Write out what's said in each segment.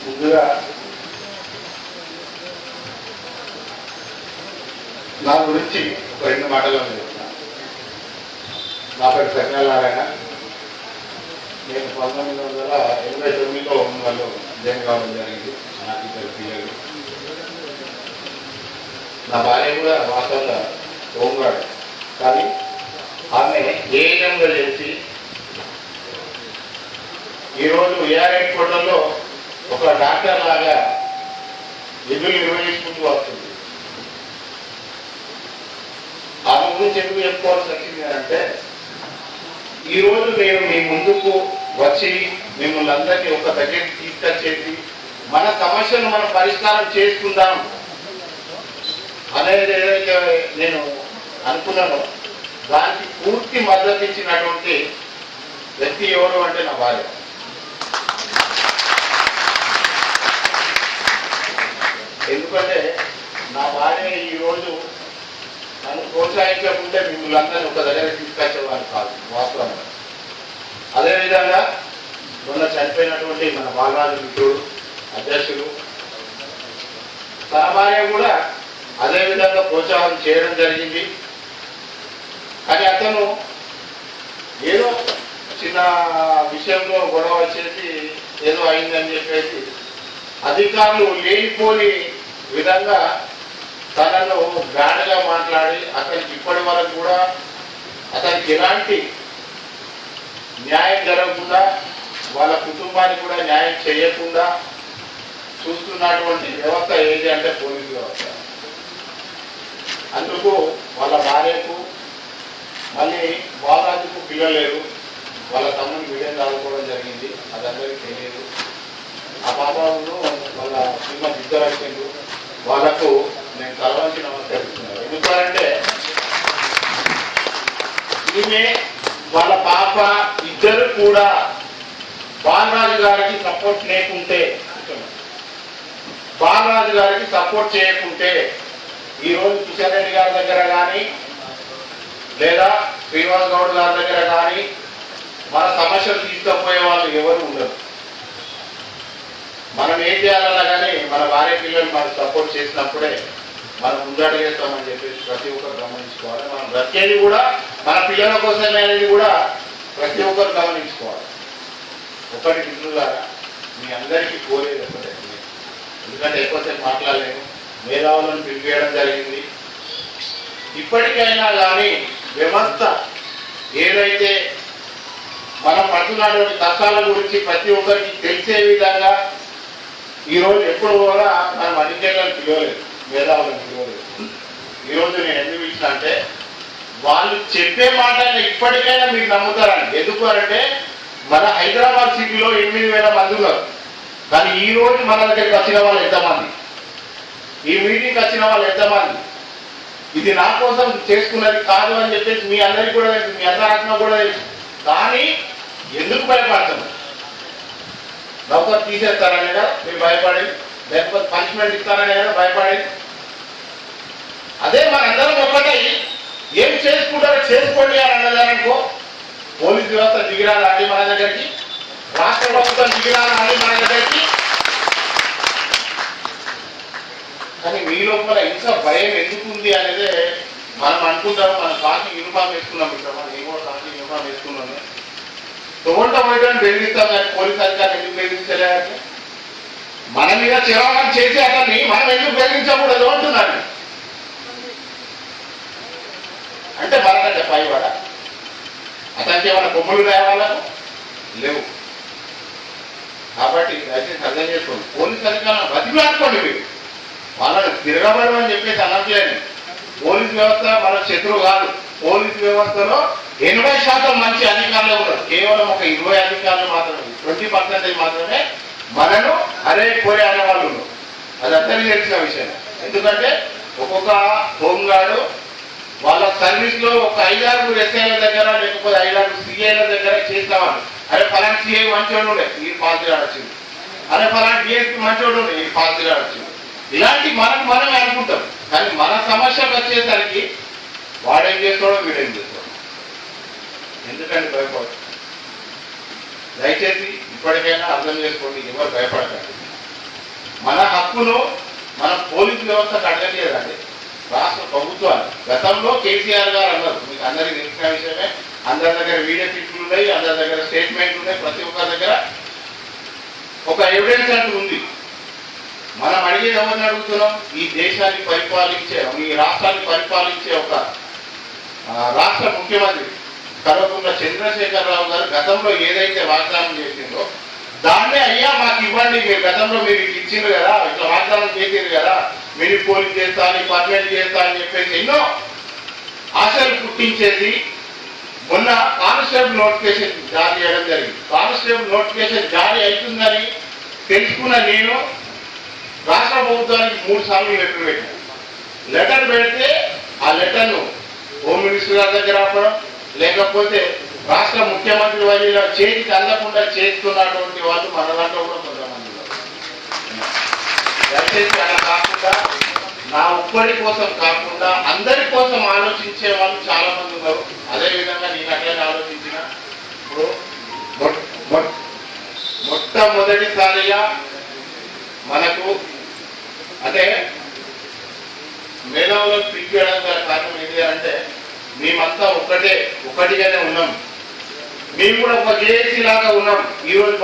ముందుగా నా గురించి ఒక 2 మాటలు చెప్తాను. నా పేరు సత్యనారాయణ. నేను 1989లో వాళ్ళు జాయిన్ కావడం జరిగింది. నాకు 2 పిల్లలు. నా భార్య కూడా వాస్తవంగా హోంగార్డ్, కానీ ఆమె ఏఎన్ఎంగా చేసి ఈరోజు ఏఆర్ హెడ్ క్వార్టర్లో ఒక డాక్టర్ లాగా విధులు నిర్వహించుకుంటూ వస్తుంది. ఆమె గురించి ఎందుకు చెప్పుకోవాల్సి వచ్చింది అంటే, ఈరోజు నేను మీ ముందుకు వచ్చి మిమ్మల్ని అందరినీ ఒక దగ్గరికి తీసుకొచ్చేసి మన సమస్యను మనం పరిష్కారం చేసుకుందాం అనేది ఏదైతే నేను అనుకున్నానో దానికి పూర్తి మద్దతు ఇచ్చినటువంటి వ్యక్తి ఎవరు అంటే నా భార్య. ఎందుకంటే నా భార్య ఈరోజు నన్ను ప్రోత్సహించకుంటే మిమ్మల్ని అందరినీ ఒక దగ్గర తీసుకొచ్చేవారు కాదు వాస్తవంగా. అదేవిధంగా మొన్న చనిపోయినటువంటి మన బాలరాజు మిత్రుడు అధ్యక్షుడు తన భార్య కూడా అదేవిధంగా ప్రోత్సాహం చేయడం జరిగింది. కానీ అతను ఏదో చిన్న విషయంలో గొడవ వచ్చేసి ఏదో అయిందని చెప్పేసి అధికారులు లేనిపోని విధంగా తనను గాడిగా మాట్లాడి అతనికి ఇప్పటి వరకు కూడా అతనికి ఎలాంటి న్యాయం జరగకుండా వాళ్ళ కుటుంబానికి కూడా న్యాయం చేయకుండా చూస్తున్నటువంటి వ్యవస్థ ఏది అంటే పోలీసు వ్యవస్థ. అందుకు వాళ్ళ భార్యకు మళ్ళీ బాలరాజుకు పిల్లలు లేరు. వాళ్ళ తమ్ముని వీడియో చదువుకోవడం జరిగింది, అది అందరికీ తెలియదు. ఆ పాపను వాళ్ళ శ్రీమతి ఇద్దరు వచ్చిండ్రు. వాళ్ళకు నేను తలవంచి నమస్కరిస్తున్నాను. ఎందుకంటే ఈమె వాళ్ళ పాప ఇద్దరు కూడా బాలరాజు గారికి సపోర్ట్ లేకుంటే, బాలరాజు గారికి సపోర్ట్ చేయకుంటే ఈరోజు కిషన్ రెడ్డి గారి దగ్గర కానీ లేదా శ్రీనివాస్ గౌడ్ గారి దగ్గర కానీ మన సమస్యలు తీసుకుపోయే వాళ్ళు ఎవరు ఉండరు. మనం ఏం చేయాలన్నా కానీ మన భార్య పిల్లలు మనకు సపోర్ట్ చేసినప్పుడే మనం ముందడుగేస్తామని చెప్పేసి ప్రతి ఒక్కరు గమనించుకోవాలి. మనం బ్రతికేది కూడా మన పిల్లల కోసమే అనేది కూడా ప్రతి ఒక్కరు గమనించుకోవాలి. ఒకటి మిత్రులారా, మీ అందరికీ కోరేది ఒకటే, ఎందుకంటే ఎక్కువసేపు మాట్లాడలేము, మేధావులను పిలిపేయడం జరిగింది. ఇప్పటికైనా కానీ వ్యవస్థ ఏదైతే మనం పడుతున్నటువంటి కష్టాల గురించి ప్రతి ఒక్కరికి తెలిసే విధంగా ఈరోజు ఎప్పుడు కూడా మనం అధికారులను పిలవలేదు, మేధావులను పిలవలేదు. ఈరోజు నేను ఎందుకు పిలిచిన అంటే వాళ్ళు చెప్పే మాటని ఇప్పటికైనా మీరు నమ్ముతారని. ఎందుకు అంటే మన హైదరాబాద్ సిటీలో 8,000 మంది ఉన్నారు, కానీ ఈ రోజు మన దగ్గరికి వచ్చిన వాళ్ళు ఎంతమంది, ఈ మీటింగ్కి వచ్చిన వాళ్ళు ఎంతమంది, ఇది నా కోసం చేసుకున్నది కాదు అని చెప్పేసి మీ అందరికీ కూడా తెలుసు, మీ అందరూ కూడా తెలుసు. కానీ ఎందుకు భయపడతాము? నౌకర్ తీసేస్తారనే కదా మీరు భయపడేది, లేకపోతే పనిష్మెంట్ ఇస్తారనే కదా భయపడేది. అదే మనందరం ఒక్కటై ఏం చేసుకుంటారో చేసుకోండి అని అన్నదానికో పోలీస్ వ్యవస్థ దిగిరాలి మన దగ్గరికి, రాష్ట్ర ప్రభుత్వం దిగిరాలి మన దగ్గరికి. కానీ మీ లోపల ఇంత భయం ఎందుకు ఉంది అనేది మనం అనుకుంటాము. మనం కాకి యూనిఫామ్ వేసుకున్నాం ఇక్కడ, మనం ఏమో కాకి యూనిఫామ్ వేసుకున్నాము. తోట పోయడానికి బెదిరిస్తాం, కానీ పోలీస్ అధికారులు ఎందుకు బెదిరించలేదంటే మన మీద చిరవడం చేసే అతన్ని మనం ఎందుకు బెదిరించకూడదు అంటున్నాడు. అంటే మనకంటే పైవాడ అతనికి ఏమైనా బొమ్మలు రావాలకు లేవు. కాబట్టి దయచేసి అర్థం చేసుకోండి. పోలీస్ అధికారులను బతిలాడుకోండి. మీరు వాళ్ళని తిరగబడమని చెప్పేసి అనట్లేదు. పోలీస్ వ్యవస్థ మన శత్రువు కాదు. పోలీస్ వ్యవస్థలో 80% మంచి అధికారులు ఉన్నారు. కేవలం ఒక 20 అధికారులు మాత్రమే, 20% మాత్రమే మనను అరే కోరే అనే వాళ్ళు ఉన్నారు. అది అందరికీ తెలిసిన విషయం. ఎందుకంటే ఒక్కొక్క హోంగార్డు వాళ్ళ సర్వీస్ లో ఒక 5-6 ఎస్ఐల దగ్గర లేకపోతే 5-6 సిఐల దగ్గర చేస్తామని, అరే ఫలానా సిఐ మంచోడు ఉండే ఈ పాల్తీగా వచ్చింది, అరే ఫలానా డిఎస్పీ మంచోడు ఉండే ఈ పాల్తీగా వచ్చింది. ఇలాంటి మనమే అనుకుంటాం. కానీ మన సమస్యకు వచ్చేసరికి వాడేం చేస్తాడో వీడేం చేస్తాడు. ఎందుకంటే భయపడదు. దయచేసి ఇప్పటికైనా అర్థం చేసుకోండి, ఎవరు భయపడకండి. మన హక్కును మన పోలీసు వ్యవస్థకు అడగలేదండి, రాష్ట్ర ప్రభుత్వాలు. గతంలో కేసీఆర్ గారు అన్నారు, మీకు అందరికీ తెలిసిన విషయమే, అందరి దగ్గర వీడియో క్లిప్లు ఉన్నాయి, అందరి దగ్గర స్టేట్మెంట్లు ఉన్నాయి, ప్రతి ఒక్కరి దగ్గర ఒక ఎవిడెన్స్ అంటూ ఉంది. మనం అడిగేది ఎవరిని అడుగుతున్నాం? ఈ దేశాన్ని పరిపాలించే, ఈ రాష్ట్రాన్ని పరిపాలించే ఒక రాష్ట్ర ముఖ్యమంత్రి కల్వకుంట్ల చంద్రశేఖరరావు గారు గతంలో ఏదైతే వాగ్దానం చేసిందో దాన్నే, అయ్యా మాకు ఇవ్వండి, మీరు గతంలో మీరు ఇచ్చిండ్రు కదా, ఇట్లా వాగ్దానం చేసిండ్రు కదా, మీరు పోలీస్ చేస్తా అని పర్మనెంట్ చేస్తా అని చెప్పేసి ఎన్నో ఆశలు పుట్టించేసి మొన్న కానిస్టేబుల్ నోటిఫికేషన్ జారీ చేయడం జరిగింది. కానిస్టేబుల్ నోటిఫికేషన్ జారీ అవుతుందని తెలుసుకున్న నేను రాష్ట్ర ప్రభుత్వానికి 3 సార్లు లెటర్ పెట్టాను. లెటర్ పెడితే ఆ లెటర్ను హోమ్ మినిస్టర్ గారి దగ్గర ఆపడం, లేకపోతే రాష్ట్ర ముఖ్యమంత్రి వారిలో చేతికి అందకుండా చేస్తున్నటువంటి వాళ్ళు మన దాంట్లో కూడా కొంతమంది ఉన్నారు. దయచేసి అలా కాకుండా, నా ఒక్కడి కోసం కాకుండా అందరి కోసం ఆలోచించే వాళ్ళు చాలా మంది ఉన్నారు. అదేవిధంగా నేను అట్లనే ఆలోచించిన, ఇప్పుడు మొట్టమొదటిసారిగా మనకు అంటే మేధావులను పిక్ చేయడం కారణం ఏంటి అంటే, మేమంతా ఒక్కటిగానే ఉన్నాం. మేము కూడా ఒక జేఏసీ లాగా ఉన్నాం. ఈరోజు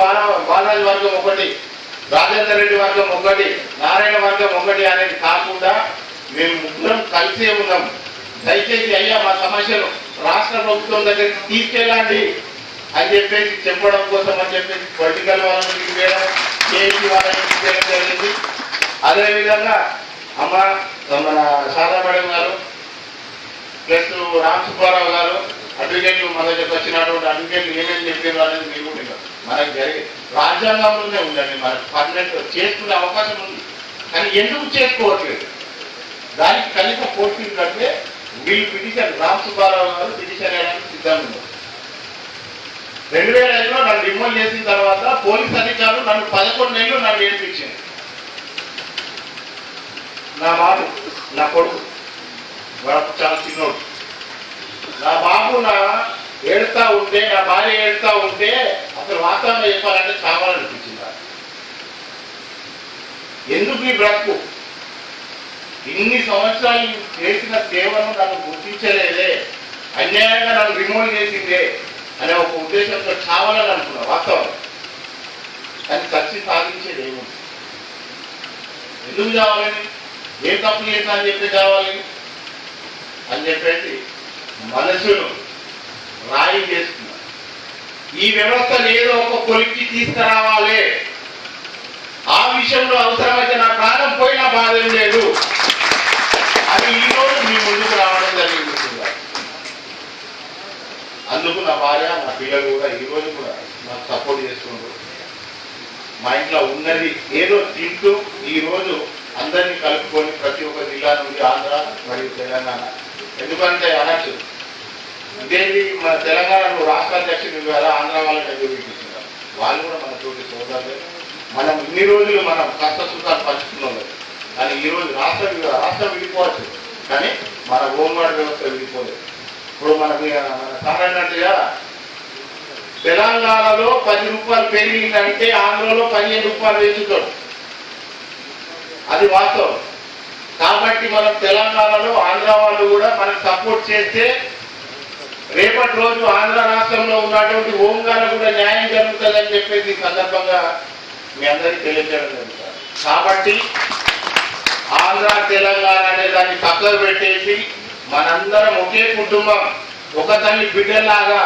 బాలాజీ వర్గం ఒకటి, రాజేందర్ రెడ్డి వర్గం ఒకటి, నారాయణ వర్గం ఒకటి అనేది కాకుండా మేము ముగ్గురం కలిసే ఉన్నాం. దయచేసి అయ్యా మా సమస్యలు రాష్ట్ర ప్రభుత్వం దగ్గరికి తీసుకెళ్ళండి అని చెప్పేసి చెప్పడం కోసం అని చెప్పేసి పొలిటికల్ వాళ్ళని తీసుకెళ్ళడం, జేఏసీ వాళ్ళని తీసుకెళ్ళడం జరిగింది. అదేవిధంగా మన శారదా మేడం గారు ప్లస్ రామ్ సుబ్బారావు గారు అడ్వకేట్లు మన దగ్గరకు వచ్చినటువంటి అడ్వకేట్లు ఏమేమి చెప్పారు అనేది మీరు కూడా మనకు జరిగే రాజ్యాంగంలోనే ఉందండి. మనకు పర్మనెంట్ చేసుకునే అవకాశం ఉంది, కానీ ఎందుకు చేసుకోవట్లేదు? దానికి కనీసం పోస్టింగ్ కంటే వీళ్ళు పిటిషన్, రామ్ సుబ్బారావు గారు పిటిషన్ వేయడానికి సిద్ధంగా ఉన్నారు. 2005లో నన్ను రిమూవ్ చేసిన తర్వాత పోలీస్ అధికారులు నన్ను 11 నెలలు నన్ను ఏడిపించింది. నా బాబు, నా కొడుకు వాడు చాలా చిన్నోడు, నా బాబు ఏడుతా ఉంటే, నా భార్య ఏడుతా ఉంటే అసలు వాస్తవంగా చెప్పాలంటే చావాలనిపించింది. ఎందుకు ఈ బ్రతుకు? ఇన్ని సంవత్సరాలు చేసిన సేవను నన్ను గుర్తించలేదే, అన్యాయంగా నన్ను రిమూవ్ చేసిందే అనే ఒక ఉద్దేశంతో చావాలని అనుకున్నా వాస్తవం. కానీ చచ్చి సాధించేది ఏముంది? ఎందుకు కావాలని, ఏం తప్పు చేస్తా అని చెప్పి కావాలి అని చెప్పేసి మనసును రాయి చేసుకున్నారు. ఈ వ్యవస్థను ఏదో ఒక కొలిక్కి తీసుకురావాలి, ఆ విషయంలో అవసరమైతే నా ప్రాణం పోయినా బాధ లేదు అని ఈరోజు మీ ముందుకు రావడం జరిగింది. అందుకు నా భార్య, నా పిల్లలు కూడా ఈరోజు కూడా నాకు సపోర్ట్ చేస్తుండ్రు. మా ఇంట్లో ఉన్నది ఏదో తింటూ ఈరోజు అందరినీ కలుపుకొని ప్రతి ఒక్క జిల్లా నుండి ఆంధ్ర మరియు తెలంగాణ, ఎందుకంటే అనొచ్చు ఇదేంటి మన తెలంగాణ రాష్ట్ర అధ్యక్షుడు ద్వారా ఆంధ్ర వాళ్ళని ఎదుర్కొంటున్నారు. వాళ్ళు కూడా మన తోటి సోదరులే. మనం ఇన్ని రోజులు మనం కష్ట సుఖాలు పంచుకున్నాం, కానీ ఈరోజు రాష్ట్రం విడిపోవచ్చు, కానీ మన హోంగార్డ్ వ్యవస్థ విడిపోలేదు. ఇప్పుడు మనకి సారైనట్టుగా తెలంగాణలో 10 రూపాయలు పెరిగిందంటే ఆంధ్రలో 15 రూపాయలు పెంచుతాడు, అది వాస్తవం. కాబట్టి మనం తెలంగాణలో ఆంధ్ర వాళ్ళు కూడా మనకు సపోర్ట్ చేస్తే రేపటి రోజు ఆంధ్ర రాష్ట్రంలో ఉన్నటువంటి హోంగార్డులకు కూడా న్యాయం జరుగుతుందని చెప్పేసి ఈ సందర్భంగా మీ అందరికీ తెలియజేయడం జరుగుతుంది. కాబట్టి ఆంధ్ర తెలంగాణ అనే దాన్ని పక్కకు పెట్టేసి మనందరం ఒకే కుటుంబం, ఒక తల్లి బిడ్డలాగా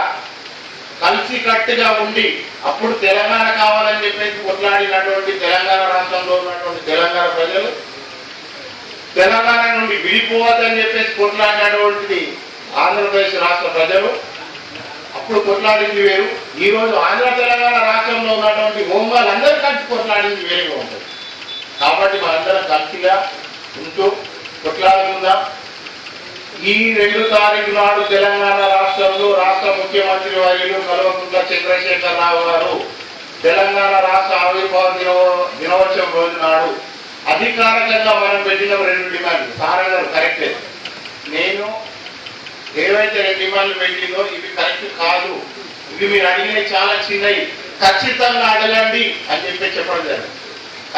కలిసి కట్టుగా ఉండి అప్పుడు తెలంగాణ కావాలని చెప్పేసి కొట్లాడినటువంటి తెలంగాణ రాష్ట్రంలో ఉన్నటువంటి తెలంగాణ ప్రజలు, తెలంగాణ నుండి విడిపోవద్దని చెప్పేసి కొట్లాడినటువంటి ఆంధ్రప్రదేశ్ రాష్ట్ర ప్రజలు అప్పుడు కొట్లాడింది వేరు. ఈరోజు ఆంధ్ర తెలంగాణ రాష్ట్రంలో ఉన్నటువంటి హోంగార్డు అందరూ కలిసి కొట్లాడింది వేరుగా ఉంటుంది. కాబట్టి మనందరం కలిసిగా ఉంటూ కొట్లాడుకుందాం. ఈ 2 తారీఖు నాడు తెలంగాణ రాష్ట్రంలో రాష్ట్ర ముఖ్యమంత్రి వర్యులు కల్వకుంట్ల చంద్రశేఖరరావు గారు తెలంగాణ రాష్ట్ర ఆవిర్భావ దినోత్సవం రోజు నాడు అధికారికంగా మనం పెట్టిన 2 డిమాండ్లు సారన్నారు కరెక్టే. నేను ఏవైతే 2 డిమాండ్లు పెట్టిందో ఇవి కరెక్ట్ కాదు, ఇవి మీరు అడిగినవి చాలా చిన్నవి, ఖచ్చితంగా అడగండి అని చెప్పి చెప్పడం జరిగింది.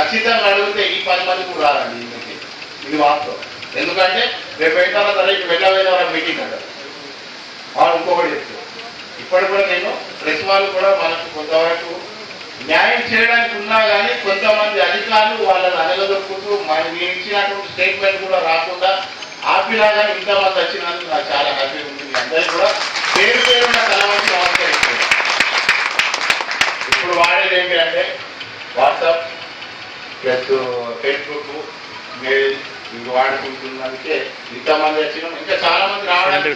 ఖచ్చితంగా అడిగితే ఈ 10 మంది కూడా రారండి ఈ మీటింగ్. ఇది వాస్తవం. ఎందుకంటే రేపు వెళ్తాన ధరకి వెళ్ళవేద వాళ్ళ మీటింగ్ అంటారు వాళ్ళు ఇంకొకటి చెప్తారు. ఇప్పటి కూడా నేను ప్రెస్ వాళ్ళు కూడా మనకు కొంతవరకు న్యాయం చేయడానికి ఉన్నా కానీ కొంతమంది అధికారులు వాళ్ళని అనగదొక్కుంటూ మనం ఇచ్చినటువంటి స్టేట్మెంట్ కూడా రాకుండా ఆపిలాగా ఇంతమంది వచ్చినందుకు నాకు చాలా హ్యాపీగా ఉంది. అందరికీ కూడా పేరు పేరున్న కలవాల్సిన అవసరం ఇస్తుంది. ఇప్పుడు వాడేది ఏంటి అంటే వాట్సాప్ ప్లస్ ఫేస్బుక్ మెయిల్ ఇవి వాడుకుంటున్నందుకే ఇంతమంది వచ్చినాం. ఇంకా చాలా మంది రావడానికి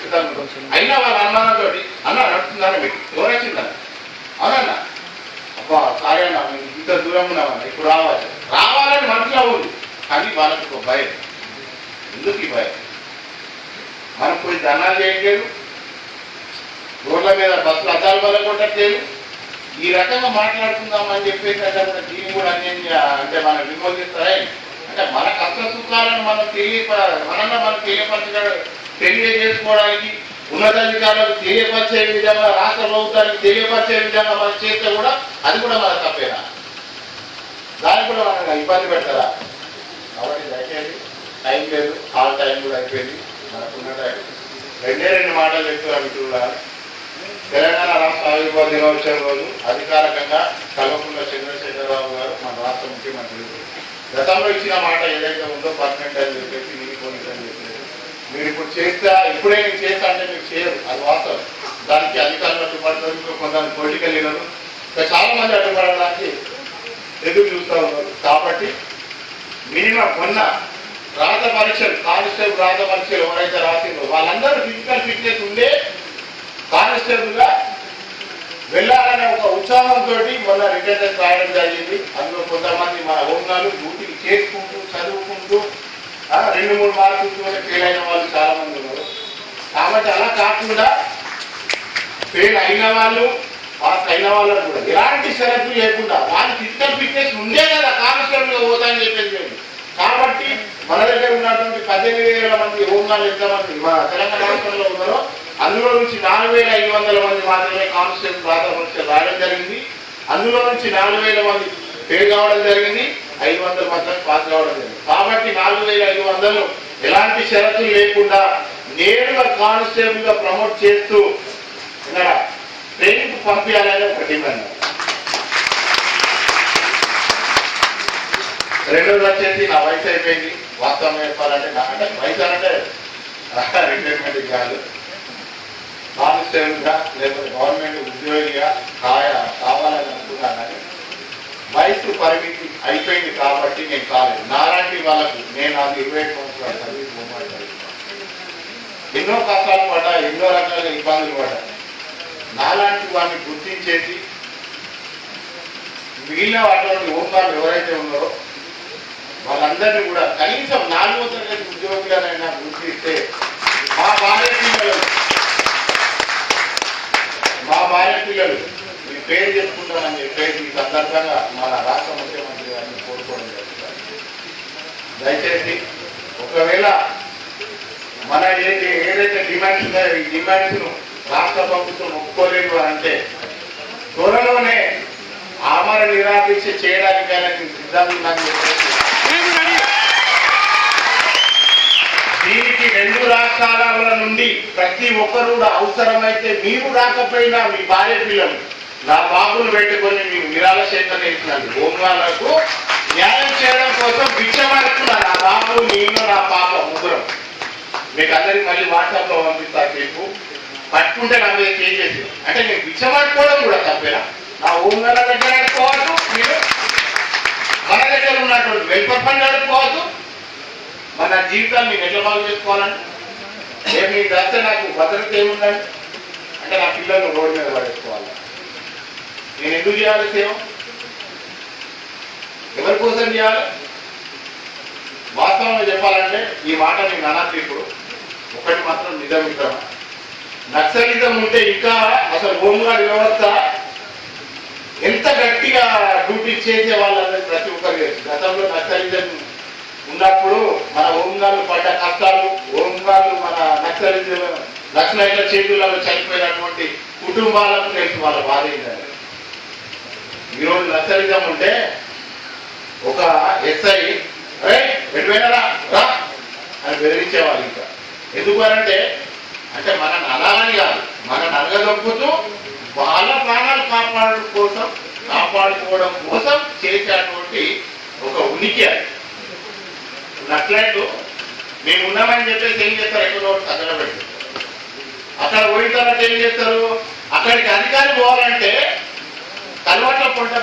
అయినా వాళ్ళ అనుమానంతో అన్న నడుస్తున్నారా మీకు ఎవరు వచ్చిందన్న అవునన్నా అబ్బా సారీ అన్న మేము ఇంత దూరం ఉన్నామన్న ఇప్పుడు రావాలని మనసులో ఉంది. కానీ వాళ్ళకి ఒక భయం. ఎందుకు ఈ భయం? మనం పోయి ధర్నాలు చేయట్లేదు, రోడ్ల మీద బస్సులు అద్దాలు వల్ల కొట్టట్లేదు. ఈ రకంగా మాట్లాడుకుందామని చెప్పేసి అంటే దీన్ని కూడా అన్యాయం అంటే మనం విమోచిస్తారా అంటే మన కష్ట సుఖాలను మనం తెలియజేసుకోవడానికి ఉన్నతాధికారులకు తెలియపరిచే విధంగా రాష్ట్ర ప్రభుత్వానికి తెలియపరిచే విధంగా మనం చేస్తే కూడా అది కూడా మన తప్పేనా? దానికి కూడా మనం ఇబ్బంది పెడతారా? కాబట్టి దయచేసి టైం లేదు, ఆల్ టైం కూడా అయిపోయింది. మనకున్న టైం 2 మాటలు చెప్తున్నా మిత్రులు. తెలంగాణ రాష్ట్ర ఆవిర్భావ దినోత్సవం రోజు అధికారికంగా కల్వకుంట్ల చంద్రశేఖరరావు గారు మన రాష్ట్ర ముఖ్యమంత్రి గతంలో ఇచ్చిన మాట ఏదైతే ఉందో పర్మనెంట్ అని చెప్పేసి నిలిపోయింది అని చెప్పేసి మీరు ఇప్పుడు చేస్తా ఇప్పుడే నేను చేస్తా అంటే మీరు చేయరు, అది వాస్తవం. దానికి అధికారులు అడ్డుపడతారు, కొంతమంది పొలిటికల్ లీడర్లు ఇంకా చాలా మంది అడ్డుపడడానికి ఎదురు చూస్తూ ఉన్నారు. కాబట్టి మినిమం మొన్న రాత పరీక్షలు కానిస్టేబుల్ రాత పరీక్షలు ఎవరైతే రాసిందో వాళ్ళందరూ ఫిజికల్ ఫిట్నెస్ ఉండే కానిస్టేబుల్ గా వెళ్ళాలనే ఒక ఉత్సాహంతో మొన్న రిటర్న్ రాయడం జరిగింది. అందులో కొంతమంది మన హోంగాలు డ్యూటీలు చేసుకుంటూ చదువుకుంటూ 2-3 మార్కులతో ఫెయిల్ అయిన వాళ్ళు చాలా మంది ఉన్నారు. కాబట్టి అలా కాకుండా ఫెయిల్ అయిన వాళ్ళు పాస్ అయిన వాళ్ళకు కూడా ఎలాంటి షరతులు లేకుండా వాళ్ళు ఫిజికల్ ఫిట్నెస్ ఉండే కదా కానిస్టేబుల్ గా పోతాయని చెప్పేసి. కాబట్టి మన దగ్గర ఉన్నటువంటి 18,000 మంది హోంగాలు ఎంతమంది మన తెలంగాణ రాష్ట్రంలో ఉన్నారో అందులో నుంచి 4,500 మంది మాత్రమే కానిస్టేబుల్ రాత పరీక్ష రాయడం జరిగింది. అందులో నుంచి 4,000 మంది ఫెయిల్ కావడం జరిగింది, 500 మాత్రమే పాస్ కావడం జరిగింది. కాబట్టి 4,500 ఎలాంటి షరతులు లేకుండా నేరుగా కానిస్టేబుల్ గా ప్రమోట్ చేస్తూ ట్రైనింగ్ పంపించాలని ఒక డిమాండ్. రెండోది వచ్చేసి నా వయసు అయిపోయింది. వాస్తవం చెప్పాలంటే అంటే వయసు అంటే రిటైర్మెంట్ కాదు, కానిస్టేబుల్ గా లేకపోతే గవర్నమెంట్ ఉద్యోగిగా కావాలని అనుకున్నానని వయసు పరిమితి అయిపోయింది కాబట్టి నేను కాలేదు. నాలాంటి వాళ్ళకు నేను నాకు 25 సంవత్సరాల సర్వీస్ మూమెంట్ ఎన్నో కష్టాలు పడ్డా, ఎన్నో రకాల ఇబ్బందులు పడ్డా. నాలాంటి వాడిని గుర్తించేసి మిగిలిన అటువంటి హోంగార్లు ఎవరైతే ఉన్నారో వాళ్ళందరినీ కూడా కనీసం 4వ తరగతి ఉద్యోగులనైనా గుర్తిస్తే మా భార్య పిల్లలు మీ పేరు చెప్పుకుంటామని చెప్పేసి ఈ సందర్భంగా మన రాష్ట్ర ముఖ్యమంత్రి గారిని కోరుకోవడం జరుగుతుంది. దయచేసి ఒకవేళ మన ఏదైతే డిమాండ్స్ ఉన్నాయో ఈ డిమాండ్స్ ను రాష్ట్ర ప్రభుత్వం ఒప్పుకోలేదు అంటే త్వరలోనే ఆమరణ నిరాదీక్ష చేయడానికైనా నేను సిద్ధంగా ఉన్నాను చెప్పేసి దీనికి 2 రాష్ట్రాల నుండి ప్రతి ఒక్కరు కూడా అవసరమైతే మీరు రాకపోయినా మీ భార్య పిల్లలు నా బాబును పెట్టుకొని మీకు విరాళ సేకరణ ఇచ్చినాను. హోంగార్లకు న్యాయం చేయడం కోసం భిక్షమాడుతున్నారు. నా బాబు, నేను, నా పాప ముగ్గురం మీకు అందరికి మళ్ళీ వాట్సాప్ లో పంపిస్తా. చెప్పు పట్టుకుంటే నా మీద చేసేసి అంటే నేను భిక్షమాడుకోవడం కూడా తప్పేనా? నా హోంగార్ల దగ్గర అడుకోవద్దు, మీరు మన దగ్గర ఉన్నటువంటి వెల్ఫేర్ ఫండ్ అడుకోవద్దు. మన జీవితాన్ని నేను ఎట్లా బాగు చేసుకోవాలంటే రేపు మీకు వస్తే నాకు భద్రత ఏముందండి అంటే నా పిల్లలను రోడ్డు మీద పడేసుకోవాలి. నేను ఎందుకు చేయాలి సేవ? ఎవరి కోసం చేయాలి? వాస్తవంగా చెప్పాలంటే ఈ మాట నేను అనద్దు. ఇప్పుడు ఒకటి మాత్రం నిజం, ఇక్కడ నక్సలిజం ఉంటే ఇంకా అసలు హోంగార్డ్ వ్యవస్థ ఎంత గట్టిగా డ్యూటీ చేసే వాళ్ళందరూ ప్రతి ఒక్కరు తెలుసు. గతంలో నక్సలిజం ఉన్నప్పుడు మన హోంగార్లు పడ్డ కష్టాలు, హోంగార్లు మన నక్సలైట్ల చేతులలో చనిపోయినటువంటి కుటుంబాలకు తెలుసు వాళ్ళ బాధ ఏంటంటే. ఈరోజు నక్సలిజం ఉంటే ఒక నువ్వేనరా రా అని బెదిరించేవాళ్ళు. ఇంకా ఎందుకు అంటే మన నలాలని కాదు, మన నలగదొక్కుతూ వాళ్ళ ప్రాణాలు కాపాడుకోవడం కోసం చేసేటువంటి ఒక ఉనికి అది. నక్సలైట్లు మేము ఉన్నామని చెప్పేసి ఏం చేస్తారు, ఎక్కడో తగ్గడ పెట్టి అక్కడ పోయిన తర్వాత ఏం చేస్తారు, అక్కడికి అధికారి పోవాలంటే కలవట్ల పొంటే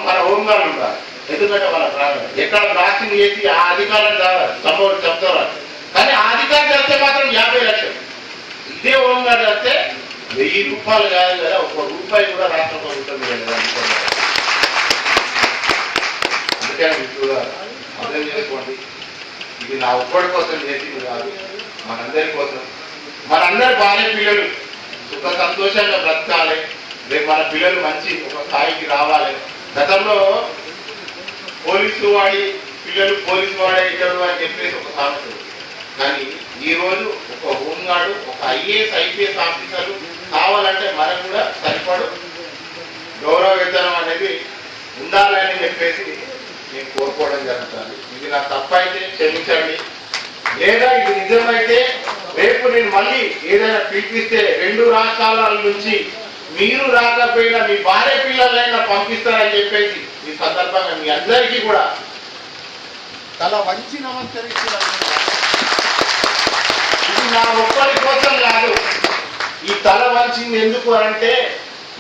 మన హోంగార్లు ఉంటారు. ఎందుకంటే వాళ్ళ ప్రాణం ఎక్కడ బ్లాస్టింగ్ చేసి ఆ అధికారులను చెప్తారు. కానీ ఆ అధికారి చేస్తే మాత్రం 50 లక్షలు. ఇదే హోంగార్డు చేస్తే 1000 రూపాయలు కాదు కదా, 1 రూపాయి కూడా రాష్ట్ర ప్రభుత్వం కదా. అందుకని మిత్రులు అర్థం చేసుకోండి, ఇది నా ఒక్కడి కోసం చేసింది కాదు, మనందరి కోసం. మనందరి భార్య పిల్లలు సుఖ సంతోషంగా బ్రతకాలి, రేపు మన పిల్లలు మంచి ఒక స్థాయికి రావాలి. గతంలో పోలీసు వాడి పిల్లలు పోలీసు వాడే ఇద్దరు అని చెప్పేసి ఒక సామెత. కానీ ఈరోజు ఒక హోంగార్డు, ఒక ఐఏఎస్ ఐపీఎస్ ఆఫీసర్లు కావాలంటే మనకు కూడా సరిపడు గౌరవ వేతనం అనేది ఉండాలని చెప్పేసి నేను కోరుకోవడం జరుగుతుంది. ఇది నా తప్పైతే క్షమించండి, లేదా ఇది నిజమైతే రేపు నేను మళ్ళీ ఏదైనా పిలిపిస్తే 2 రాష్ట్రాల నుంచి మీరు రాకపోయినా మీ భార్య పిల్లలైనా పంపిస్తారని చెప్పేసి ఈ సందర్భంగా మీ అందరికీ కూడా తల వంచి నమస్కరిస్తున్నాను. ఇది నా ఒక్కరి కోసం కాదు, ఈ తల వంచింది ఎందుకు అంటే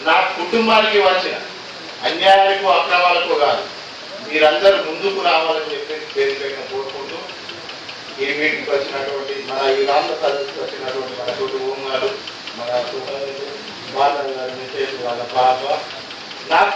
నా కుటుంబానికి వచ్చిన అన్యాయాలకు అక్రమాలకు కాదు, మీరందరూ ముందుకు రావాలని చెప్పేసి పేరుపైన కోరుకుంటూ ఈ మీటింగ్కి వచ్చినటువంటి మన ఈ రాష్ట్ర సదస్సుకు వచ్చినటువంటి మన కుటుంబాలు, మన వాళ్ళ పాప నాకు